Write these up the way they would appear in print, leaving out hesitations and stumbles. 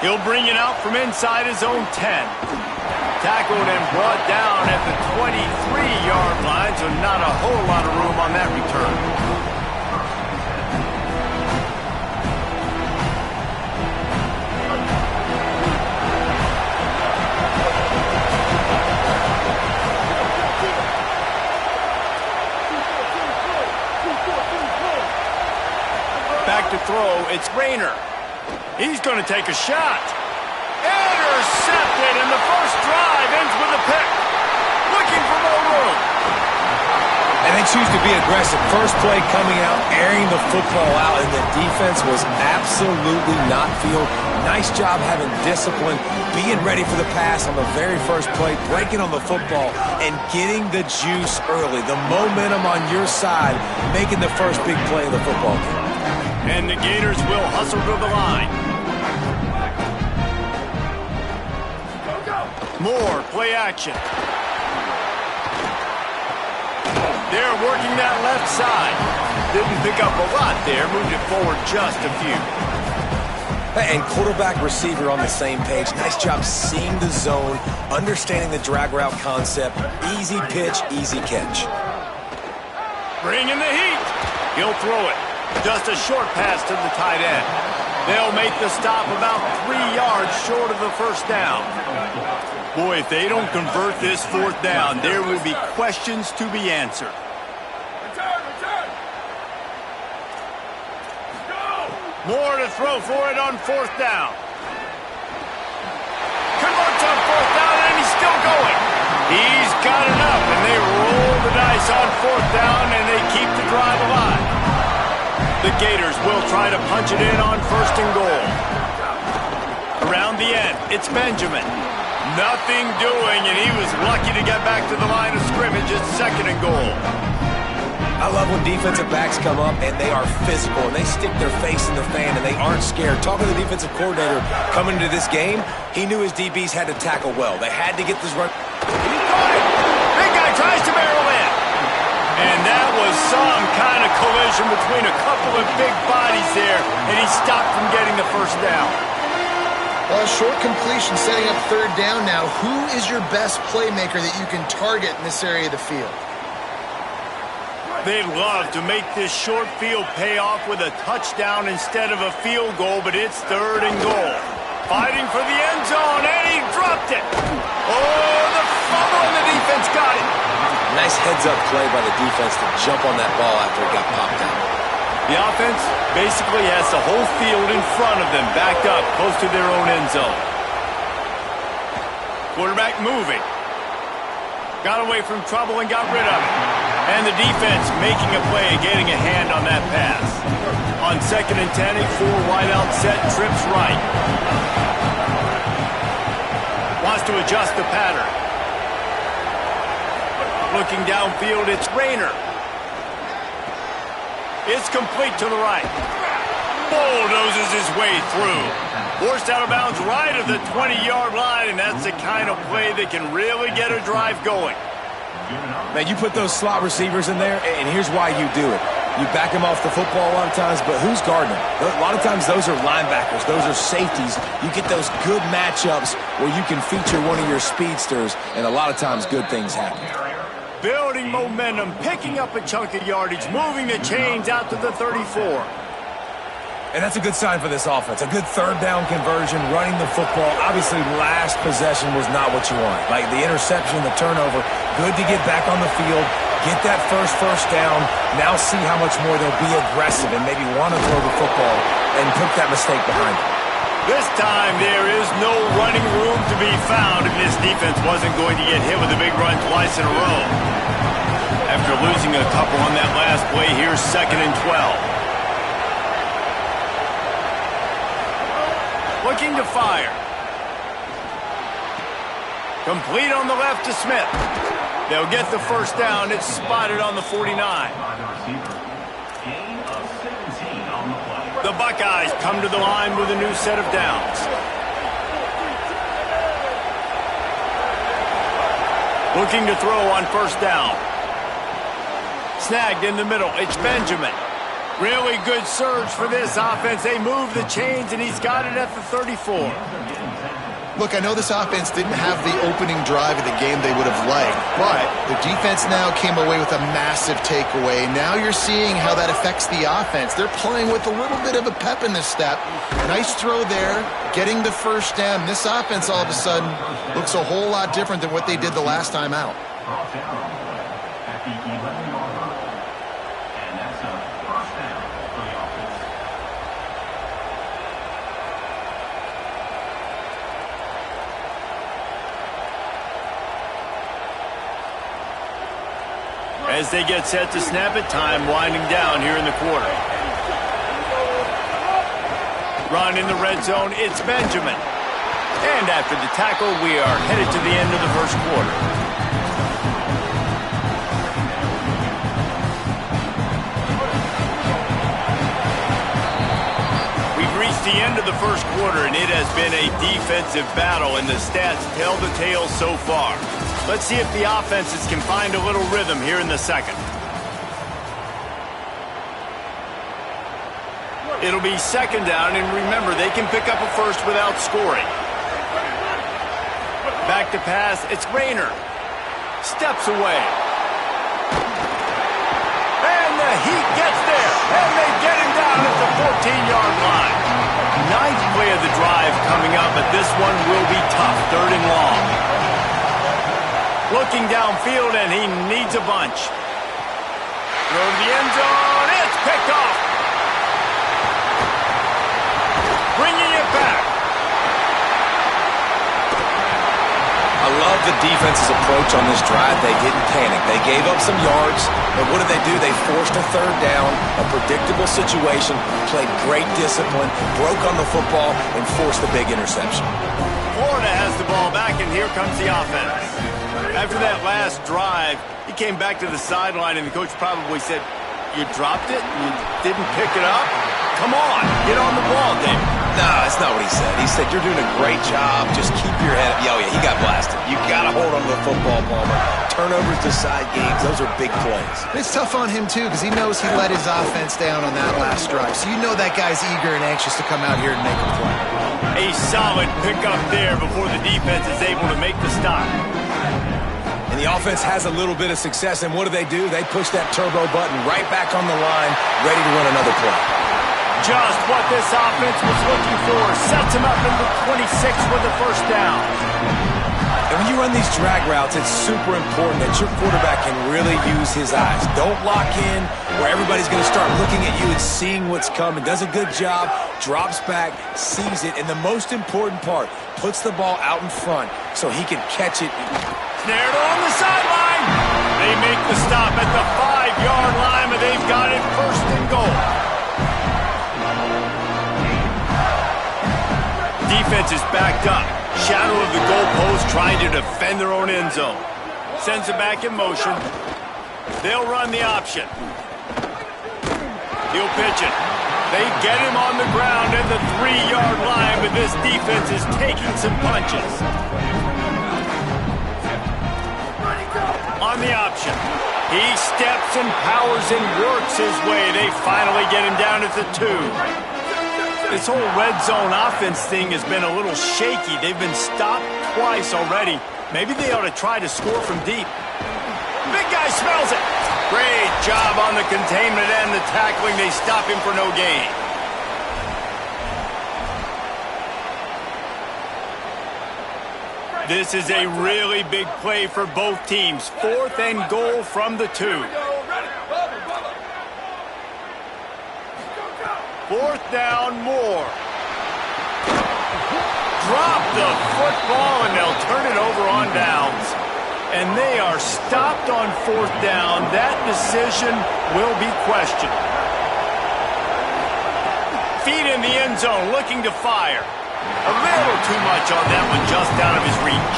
He'll bring it out from inside his own 10. Tackled and brought down at the 23-yard line, so not a whole lot of room on that return. Back to throw, it's Rayner. He's going to take a shot. Intercepted, and the first drive ends with a pick. Looking for more room. And they choose to be aggressive. First play coming out, airing the football out, and the defense was absolutely not field. Nice job having discipline, being ready for the pass on the very first play, breaking on the football, and getting the juice early. The momentum on your side, making the first big play of the football game. And the Gators will hustle to the line. More play action. They're working that left side. Didn't pick up a lot there. Moved it forward just a few. And quarterback receiver on the same page. Nice job seeing the zone, understanding the drag route concept. Easy pitch, easy catch. Bringing the heat. He'll throw it. Just a short pass to the tight end. They'll make the stop about 3 yards short of the first down. Boy, if they don't convert this fourth down, there will be questions to be answered. Return! More to throw for it on fourth down. Converts on fourth down, and he's still going. He's got enough, and they roll the dice on fourth down, and they keep the drive alive. The Gators will try to punch it in on first and goal. Around the end, it's Benjamin. Nothing doing, and he was lucky to get back to the line of scrimmage at second and goal. I love when defensive backs come up and they are physical and they stick their face in the fan and they aren't scared. Talking to the defensive coordinator coming into this game, he knew his DBs had to tackle well. They had to get this run. He caught it. Big guy tries to barrel in. And that was some kind of collision between a couple of big bodies there, and he stopped from getting the first down. Well, a short completion setting up third down now. Who is your best playmaker that you can target in this area of the field? They'd love to make this short field pay off with a touchdown instead of a field goal, but it's third and goal. Fighting for the end zone, and he dropped it. Oh, the fumble, and the defense got it. Nice heads-up play by the defense to jump on that ball after it got popped out. The offense basically has the whole field in front of them, backed up close to their own end zone. Quarterback moving. Got away from trouble and got rid of it. And the defense making a play, getting a hand on that pass. On second and 10, a full wide-out set, trips right. Wants to adjust the pattern. Looking downfield, it's Rayner. It's complete to the right. Bulldozes his way through. Forced out of bounds right at the 20-yard line, and that's the kind of play that can really get a drive going. Man, you put those slot receivers in there, and here's why you do it. You back them off the football a lot of times, but who's guarding them? A lot of times those are linebackers. Those are safeties. You get those good matchups where you can feature one of your speedsters, and a lot of times good things happen. Building momentum, picking up a chunk of yardage, moving the chains out to the 34. And that's a good sign for this offense. A good third down conversion, running the football. Obviously, last possession was not what you want. Like the interception, the turnover, good to get back on the field, get that first down, now see how much more they'll be aggressive and maybe want to throw the football and put that mistake behind them. This time, there is no running room to be found if this defense wasn't going to get hit with a big run twice in a row. After losing a couple on that last play, here's second and 12. Looking to fire. Complete on the left to Smith. They'll get the first down. It's spotted on the 49. The Buckeyes come to the line with a new set of downs. Looking to throw on first down. Snagged in the middle. It's Benjamin. Really good surge for this offense. They move the chains, and he's got it at the 34. Look, I know this offense didn't have the opening drive of the game they would have liked, but the defense now came away with a massive takeaway. Now you're seeing how that affects the offense. They're playing with a little bit of a pep in the step. Nice throw there, getting the first down. This offense all of a sudden looks a whole lot different than what they did the last time out. As they get set to snap it, time winding down here in the quarter. Run in the red zone, it's Benjamin. And after the tackle, we are headed to the end of the first quarter. We've reached the end of the first quarter, and it has been a defensive battle, and the stats tell the tale so far. Let's see if the offenses can find a little rhythm here in the second. It'll be second down, and remember, they can pick up a first without scoring. Back to pass, it's Rayner. Steps away. And the Heat gets there, and they get him down at the 14-yard line. Ninth play of the drive coming up, but this one will be tough, 3rd and long. Looking downfield, and he needs a bunch. Throw to the end zone. It's picked off. Bringing it back. I love the defense's approach on this drive. They didn't panic. They gave up some yards, but what did they do? They forced a 3rd down, a predictable situation, played great discipline, broke on the football, and forced the big interception. Florida has the ball back, and here comes the offense. After that last drive, he came back to the sideline, and the coach probably said, "You dropped it? You didn't pick it up? Come on, get on the ball, David." No, that's not what he said. He said, "You're doing a great job. Just keep your head up." Oh, yeah, he got blasted. You got to hold on to the football, Palmer. Turnovers decide games. Those are big plays. It's tough on him, too, because he knows he let his offense down on that last drive. So you know that guy's eager and anxious to come out here and make a play. A solid pickup there before the defense is able to make the stop. And the offense has a little bit of success, and what do? They push that turbo button right back on the line, ready to run another play. Just what this offense was looking for. Sets him up in the 26 with the first down. And when you run these drag routes, it's super important that your quarterback can really use his eyes. Don't lock in where everybody's going to start looking at you and seeing what's coming. Does a good job, drops back, sees it, and the most important part, puts the ball out in front so he can catch it. Snared on the sideline. They make the stop at the 5-yard line, but they've got it 1st and goal. Defense is backed up. Shadow of the goalpost trying to defend their own end zone. Sends it back in motion. They'll run the option. He'll pitch it. They get him on the ground at the 3-yard line, but this defense is taking some punches. On the option. He steps and powers and works his way. They finally get him down at the 2. This whole red zone offense thing has been a little shaky. They've been stopped twice already. Maybe they ought to try to score from deep. Big guy smells it. Great job on the containment and the tackling. They stop him for no gain. This is a really big play for both teams. 4th and goal from the 2. 4th down, more. Drop the football, and they'll turn it over on downs. And they are stopped on 4th down. That decision will be questioned. Feet in the end zone, looking to fire. A little too much on that one, just out of his reach.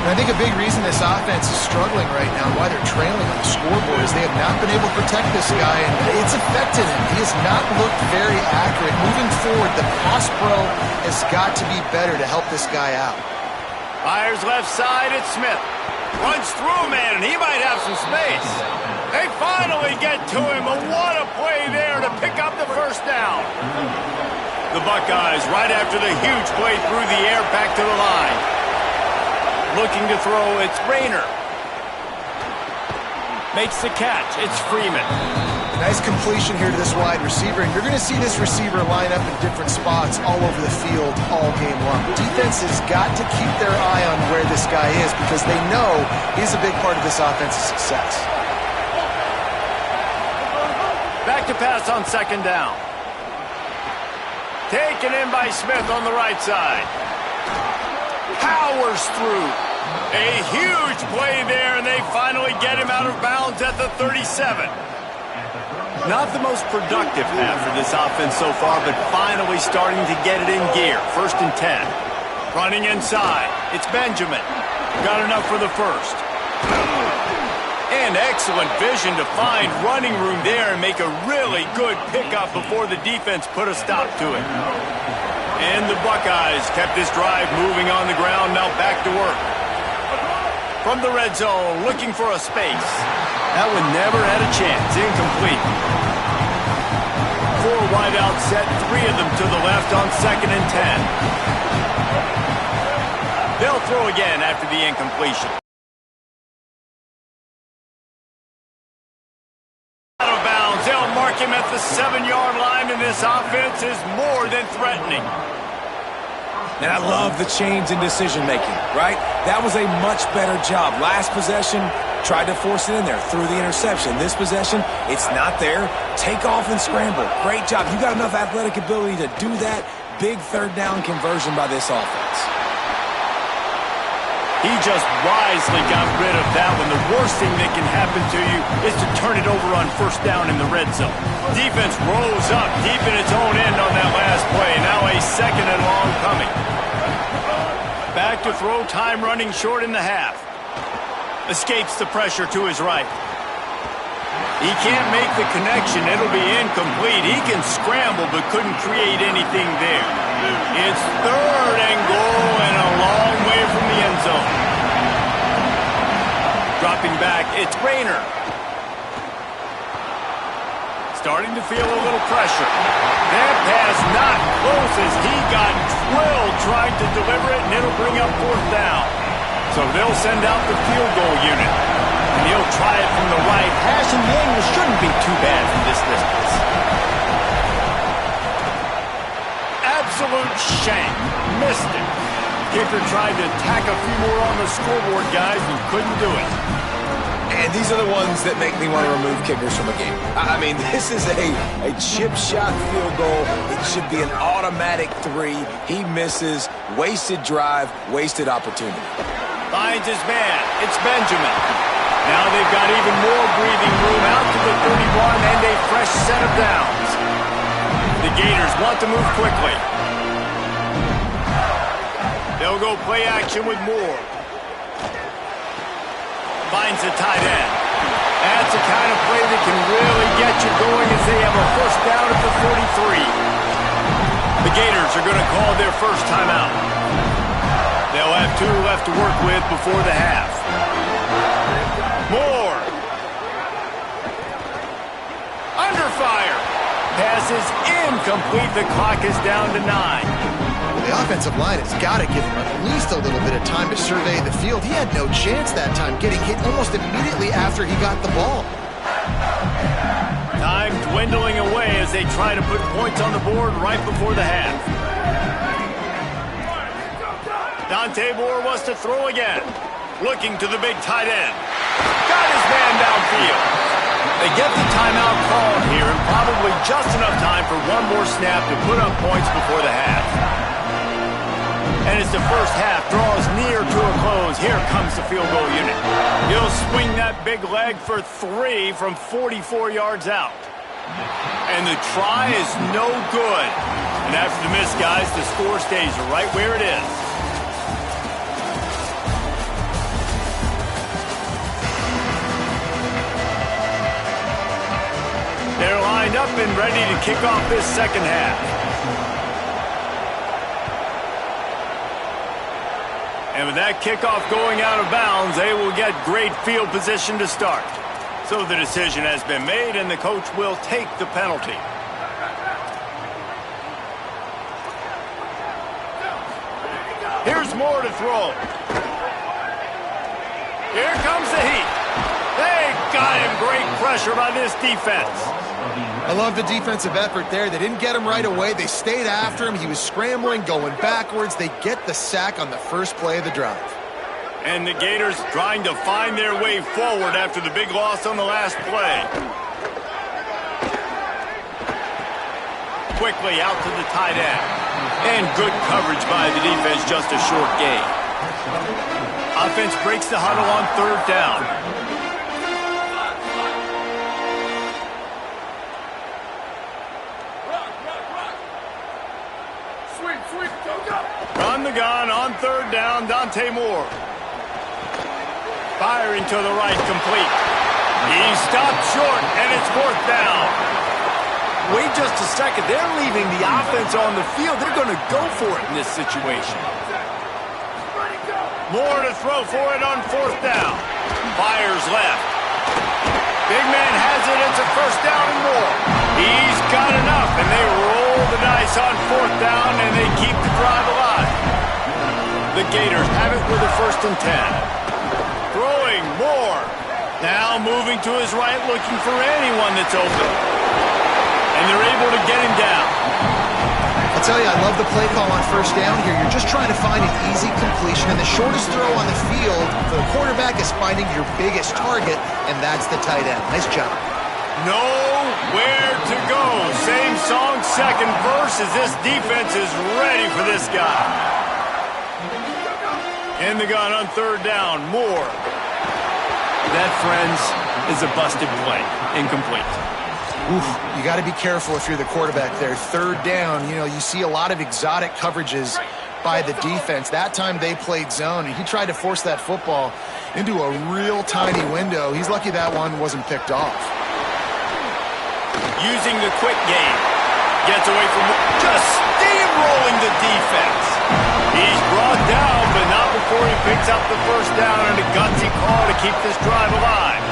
And I think a big reason this offense is struggling right now, why they're trailing on the scoreboard, is they have not been able to protect this guy, and it's affected him. He has not looked very accurate. Moving forward, the pass pro has got to be better to help this guy out. Fires left side, it's Smith. Runs through a man, and he might have some space. They finally get to him, but what a play there to pick up the first down. The Buckeyes, right after the huge play through the air, back to the line. Looking to throw, it's Rayner. Makes the catch, it's Freeman. Nice completion here to this wide receiver, and you're going to see this receiver line up in different spots all over the field all game long. Defense has got to keep their eye on where this guy is because they know he's a big part of this offense's success. Back to pass on second down. Taken in by Smith on the right side. Powers through. A huge play there, and they finally get him out of bounds at the 37. Not the most productive half for this offense so far, but finally starting to get it in gear. 1st and 10. Running inside. It's Benjamin. Got enough for the first. And excellent vision to find running room there and make a really good pickup before the defense put a stop to it. And the Buckeyes kept this drive moving on the ground, now back to work. From the red zone, looking for a space. That one never had a chance. Incomplete. 4 wide out set, 3 of them to the left on 2nd and 10. They'll throw again after the incompletion. Out of bounds. They'll mark him at the 7-yard line, and this offense is more than threatening. And I love the change in decision-making, right? That was a much better job. Last possession, tried to force it in there, threw the interception. This possession, it's not there. Take off and scramble. Great job. You got enough athletic ability to do that. Big 3rd down conversion by this offense. He just wisely got rid of that one. The worst thing that can happen to you is to turn it over on 1st down in the red zone. Defense rose up deep in its own end on that last play. Now a 2nd and long coming. Back to throw, time running short in the half. Escapes the pressure to his right. He can't make the connection. It'll be incomplete. He can scramble but couldn't create anything there. It's 3rd and goal and a long way from the end zone. Dropping back, it's Rayner. Starting to feel a little pressure. That pass not close as he got drilled trying to deliver it, and it'll bring up 4th down. So they'll send out the field goal unit. And he'll try it from the right. Passing the angle shouldn't be too bad from this distance. Absolute shank. Missed it. Kicker tried to tack a few more on the scoreboard, guys, and couldn't do it. And these are the ones that make me want to remove kickers from a game. I mean, this is a chip shot field goal. It should be an automatic 3. He misses. Wasted drive, wasted opportunity. Finds his man. It's Benjamin. Now they've got even more breathing room out to the 31 and a fresh set of downs. The Gators want to move quickly. They'll go play action with Moore. Finds the tight end. That's the kind of play that can really get you going as they have a 1st down at the 43. The Gators are going to call their first timeout. They'll have 2 left to work with before the half. Moore. Under fire. Pass is incomplete. The clock is down to 9. The offensive line has got to give him at least a little bit of time to survey the field. He had no chance that time, getting hit almost immediately after he got the ball. Time dwindling away as they try to put points on the board right before the half. Dante Moore wants to throw again. Looking to the big tight end. Got his man downfield. They get the timeout called here and probably just enough time for one more snap to put up points before the half. And as the first half draws near to a close, here comes the field goal unit. He'll swing that big leg for 3 from 44 yards out. And the try is no good. And after the miss, guys, the score stays right where it is. They're lined up and ready to kick off this second half. And with that kickoff going out of bounds, they will get great field position to start. So the decision has been made, and the coach will take the penalty. Here's Moore to throw. Here comes the heat. They got him. Great pressure by this defense. I love the defensive effort there. They didn't get him right away. They stayed after him. He was scrambling, going backwards. They get the sack on the first play of the drive. And the Gators trying to find their way forward after the big loss on the last play. Quickly out to the tight end. And good coverage by the defense, just a short gain. Offense breaks the huddle on third down. Sweep, go, go! Run the gun on third down, Dante Moore. Firing to the right, complete. He stopped short, and it's fourth down. Wait just a second. They're leaving the offense on the field. They're going to go for it in this situation. Moore to throw for it on fourth down. Fires left. Big man has it. It's a first down and more. He's got enough, and they roll the dice on fourth down, and they keep the drive alive. The Gators have it with a 1st and 10. Throwing Moore. Now moving to his right, looking for anyone that's open. And they're able to get him down. I'll tell you, I love the play call on first down here. You're just trying to find an easy completion, and the shortest throw on the field for the quarterback is finding your biggest target, and that's the tight end. Nice job. Nowhere to go. Same song, second verse, as this defense is ready for this guy. In the gun on third down, Moore. That, friends, is a busted play. Incomplete. Oof, you got to be careful if you're the quarterback there. Third down, you know, you see a lot of exotic coverages by the defense. That time they played zone, and he tried to force that football into a real tiny window. He's lucky that one wasn't picked off. Using the quick game. Gets away from just steamrolling the defense. He's brought down, but not before he picks up the first down and a gutsy call to keep this drive alive.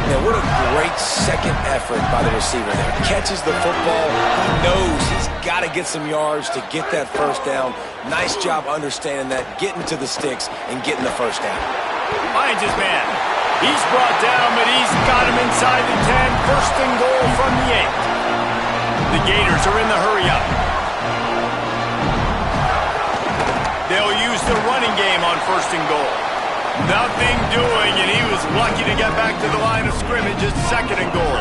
Yeah, what a great second effort by the receiver there. Catches the football. He knows he's got to get some yards to get that first down. Nice job understanding that, getting to the sticks and getting the first down. Finds his man. He's brought down, but he's got him inside the 10. First and goal from the 8. The Gators are in the hurry-up. They'll use the running game on first and goal. Nothing doing, and he was lucky to get back to the line of scrimmage at second and goal.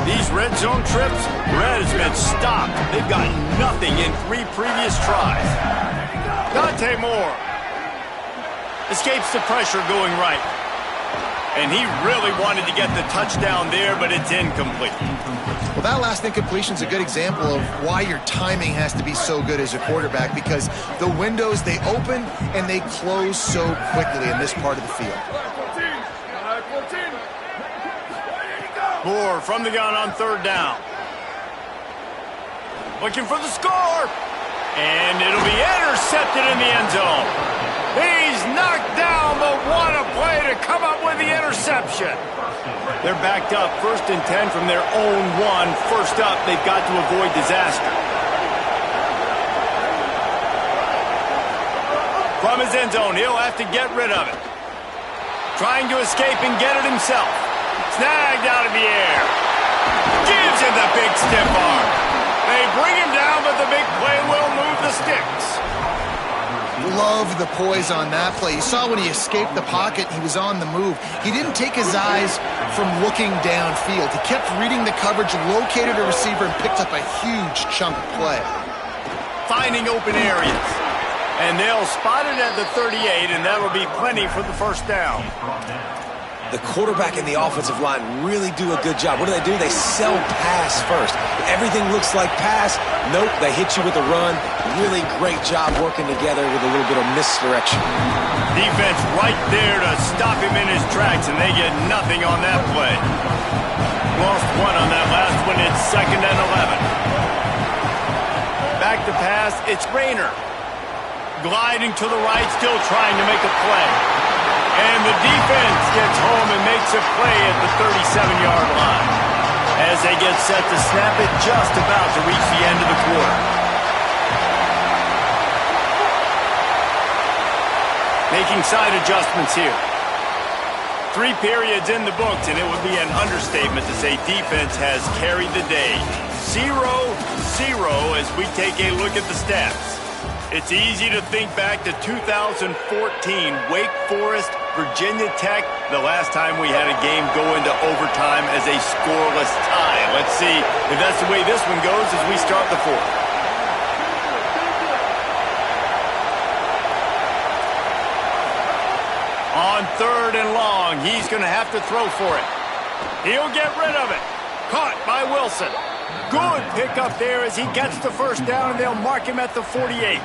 These red zone trips, Red has been stopped. They've got nothing in 3 previous tries. Dante Moore escapes the pressure going right. And he really wanted to get the touchdown there, but it's incomplete. Well, that last incompletion is a good example of why your timing has to be so good as a quarterback, because the windows, they open and they close so quickly in this part of the field. Moore from the gun on third down. Looking for the score. And it'll be intercepted in the end zone. He's knocked down, but what a play to come up with the interception. They're backed up 1st and 10 from their own 1. First up, they've got to avoid disaster. From his end zone, he'll have to get rid of it. Trying to escape and get it himself. Snagged out of the air. Gives him the big stiff arm. They bring him down, but the big play will move the sticks. Love the poise on that play. You saw when he escaped the pocket, he was on the move. He didn't take his eyes from looking downfield. He kept reading the coverage, located a receiver, and picked up a huge chunk of play. Finding open areas. And they'll spot it at the 38, and that'll be plenty for the first down. The quarterback and the offensive line really do a good job. What do? They sell pass first. Everything looks like pass. Nope, they hit you with a run. Really great job working together with a little bit of misdirection. Defense right there to stop him in his tracks, and they get nothing on that play. Lost 1 on that last one. It's 2nd and 11. Back to pass. It's Rayner. Gliding to the right, still trying to make a play. And the defense gets home and makes a play at the 37-yard line. As they get set to snap it, just about to reach the end of the quarter. making side adjustments here. 3 periods in the books, and it would be an understatement to say defense has carried the day. 0-0 as we take a look at the stats. It's easy to think back to 2014, Wake Forest, Virginia Tech, the last time we had a game go into overtime as a scoreless tie. Let's see if that's the way this one goes as we start the 4th. On 3rd and long, he's going to have to throw for it. He'll get rid of it. Caught by Wilson. Good pickup there as he gets the first down, and they'll mark him at the 48.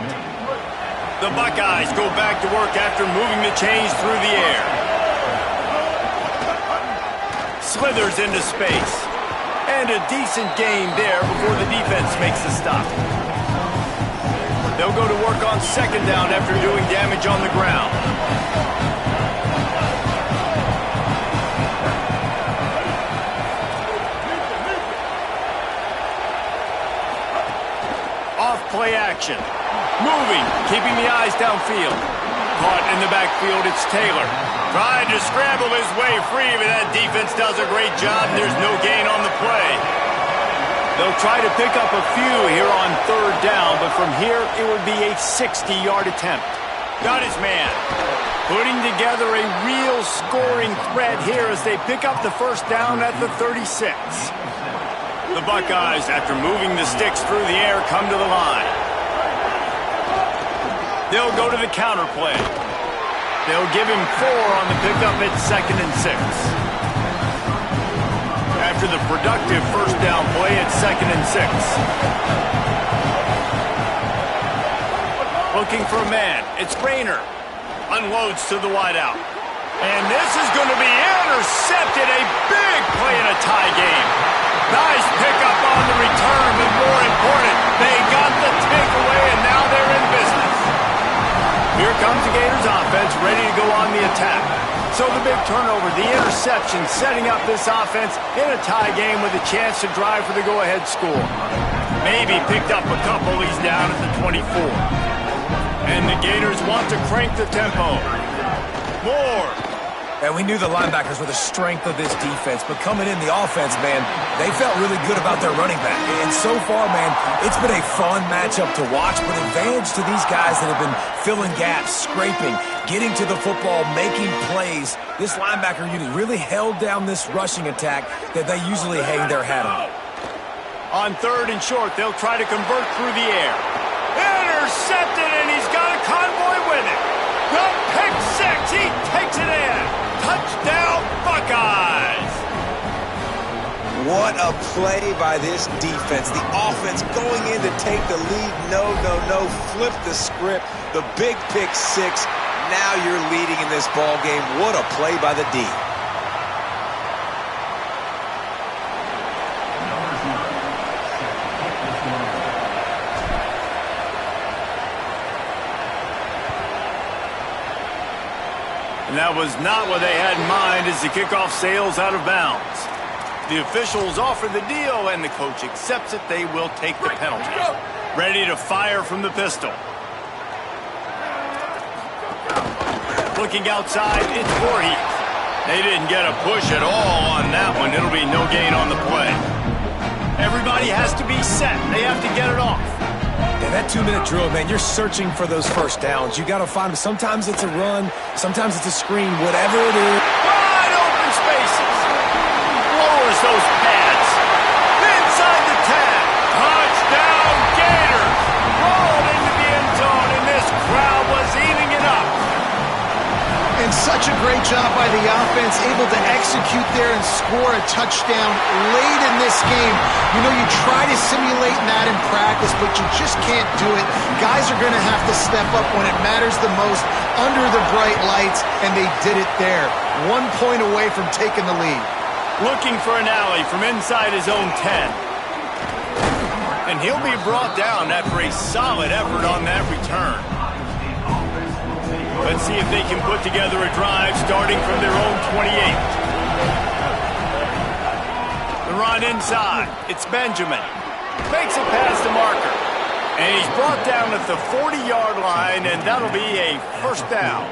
The Buckeyes go back to work after moving the chains through the air. Slithers into space. And a decent gain there before the defense makes the stop. They'll go to work on 2nd down after doing damage on the ground. Play action. Moving, keeping the eyes downfield. Caught in the backfield, it's Taylor. Trying to scramble his way free, but that defense does a great job, and there's no gain on the play. They'll try to pick up a few here on 3rd down, but from here, it would be a 60-yard attempt. Got his man. Putting together a real scoring threat here as they pick up the first down at the 36. The Buckeyes, after moving the sticks through the air, come to the line. They'll go to the counter play. They'll give him 4 on the pickup at 2nd and 6. After the productive first down play at 2nd and 6. Looking for a man. It's Rayner. Unloads to the wideout. And this is going to be intercepted. A big play in a tie game. Nice pickup on the return, but more important, they got the takeaway, and now they're in business. Here comes the Gators offense, ready to go on the attack. So the big turnover, the interception, setting up this offense in a tie game with a chance to drive for the go-ahead score. Maybe picked up a couple. He's down at the 24. And the Gators want to crank the tempo. More. And we knew the linebackers were the strength of this defense, but coming in the offense, man, they felt really good about their running back. And so far, man, it's been a fun matchup to watch, but advantage to these guys that have been filling gaps, scraping, getting to the football, making plays. This linebacker unit really held down this rushing attack that they usually hang their hat on. On 3rd and short, they'll try to convert through the air. Intercepted, and he's got a convoy with it. The pick 6, he takes it in. Touchdown, Buckeyes! What a play by this defense. The offense going in to take the lead. No. Flip the script. The big pick 6. Now you're leading in this ball game. What a play by the D. And that was not what they had in mind as the kickoff sails out of bounds. The officials offer the deal, and the coach accepts it. They will take the penalty. Ready to fire from the pistol. Looking outside, it's Voorhees. They didn't get a push at all on that one. It'll be no gain on the play. Everybody has to be set. They have to get it off. Yeah, that 2-minute drill, man, you're searching for those first downs. You got to find them. Sometimes it's a run. Sometimes it's a screen. Whatever it is. Wide open spaces. Lowers those pads. Inside the 10. Touchdown, Gators. Rolled into the end zone, and this crowd was eating it up. And such a great job by the offense, able to execute there and score a touchdown late in this game. You know, you try to simulate that in practice, but you just can't do it. Guys are going to have to step up when it matters the most under the bright lights, and they did it there. 1 point away from taking the lead. Looking for an alley from inside his own 10. And he'll be brought down after a solid effort on that return. Let's see if they can put together a drive starting from their own 28. The run inside. It's Benjamin. Makes it past the marker. And he's brought down at the 40-yard line, and that'll be a first down.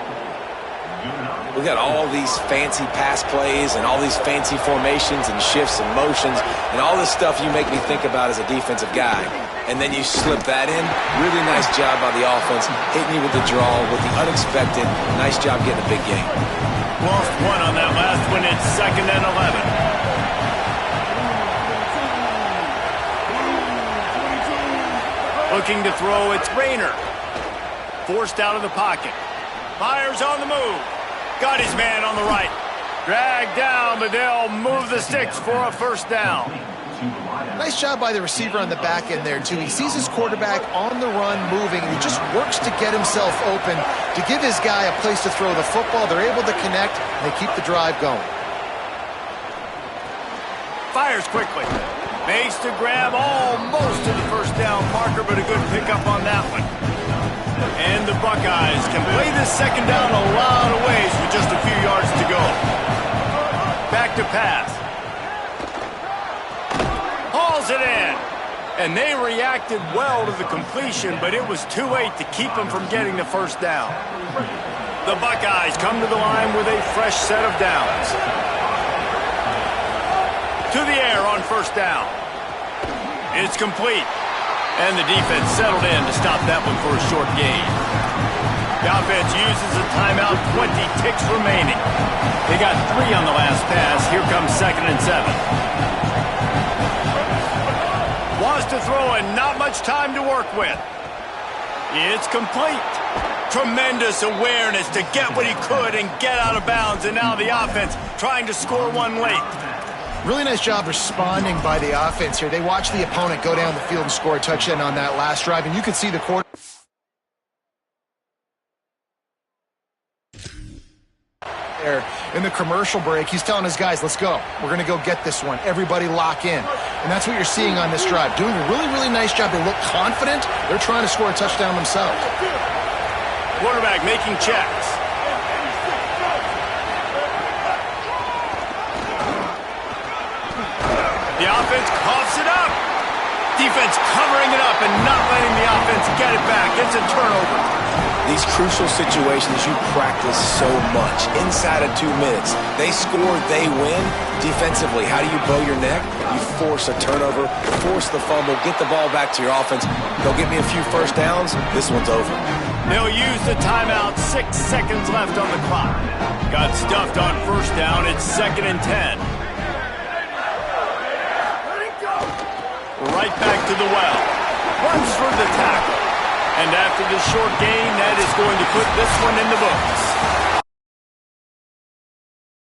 We got all these fancy pass plays and all these fancy formations and shifts and motions and all this stuff you make me think about as a defensive guy. And then you slip that in. Really nice job by the offense, hitting you with the draw, with the unexpected. Nice job getting a big gain. Lost one on that last one. It's 2nd and 11. Looking to throw, it's Rayner. Forced out of the pocket. Fires on the move. Got his man on the right. Dragged down, but they'll move the sticks for a first down. Nice job by the receiver on the back end there, too. He sees his quarterback on the run moving, and he just works to get himself open to give his guy a place to throw the football. They're able to connect, and they keep the drive going. Fires quickly. Makes to grab almost to the first down marker, but a good pickup on that one. And the Buckeyes can play this second down a lot of ways with just a few yards to go. Back to pass. Hauls it in. And they reacted well to the completion, but it was too late to keep them from getting the first down. The Buckeyes come to the line with a fresh set of downs. To the air on first down. It's complete. And the defense settled in to stop that one for a short gain. The offense uses a timeout, 20 ticks remaining. They got 3 on the last pass. Here comes 2nd and 7. Wants to throw and not much time to work with. It's complete. Tremendous awareness to get what he could and get out of bounds. And now the offense trying to score one late. Really nice job responding by the offense here. They watched the opponent go down the field and score a touchdown on that last drive, and you could see the quarter. There in the commercial break, he's telling his guys, let's go. We're going to go get this one. Everybody lock in. And that's what you're seeing on this drive. Doing a really, really nice job. They look confident. They're trying to score a touchdown themselves. Quarterback making checks. The offense coughs it up. Defense covering it up and not letting the offense get it back. It's a turnover. These crucial situations you practice so much. Inside of 2 minutes, they score, they win. Defensively, how do you bow your neck? You force a turnover, force the fumble, get the ball back to your offense. Go get me a few first downs. This one's over. They'll use the timeout. 6 seconds left on the clock. Got stuffed on first down. It's 2nd and 10. Right back to the well. Runs for the tackle. And after this short gain, that is going to put this one in the books.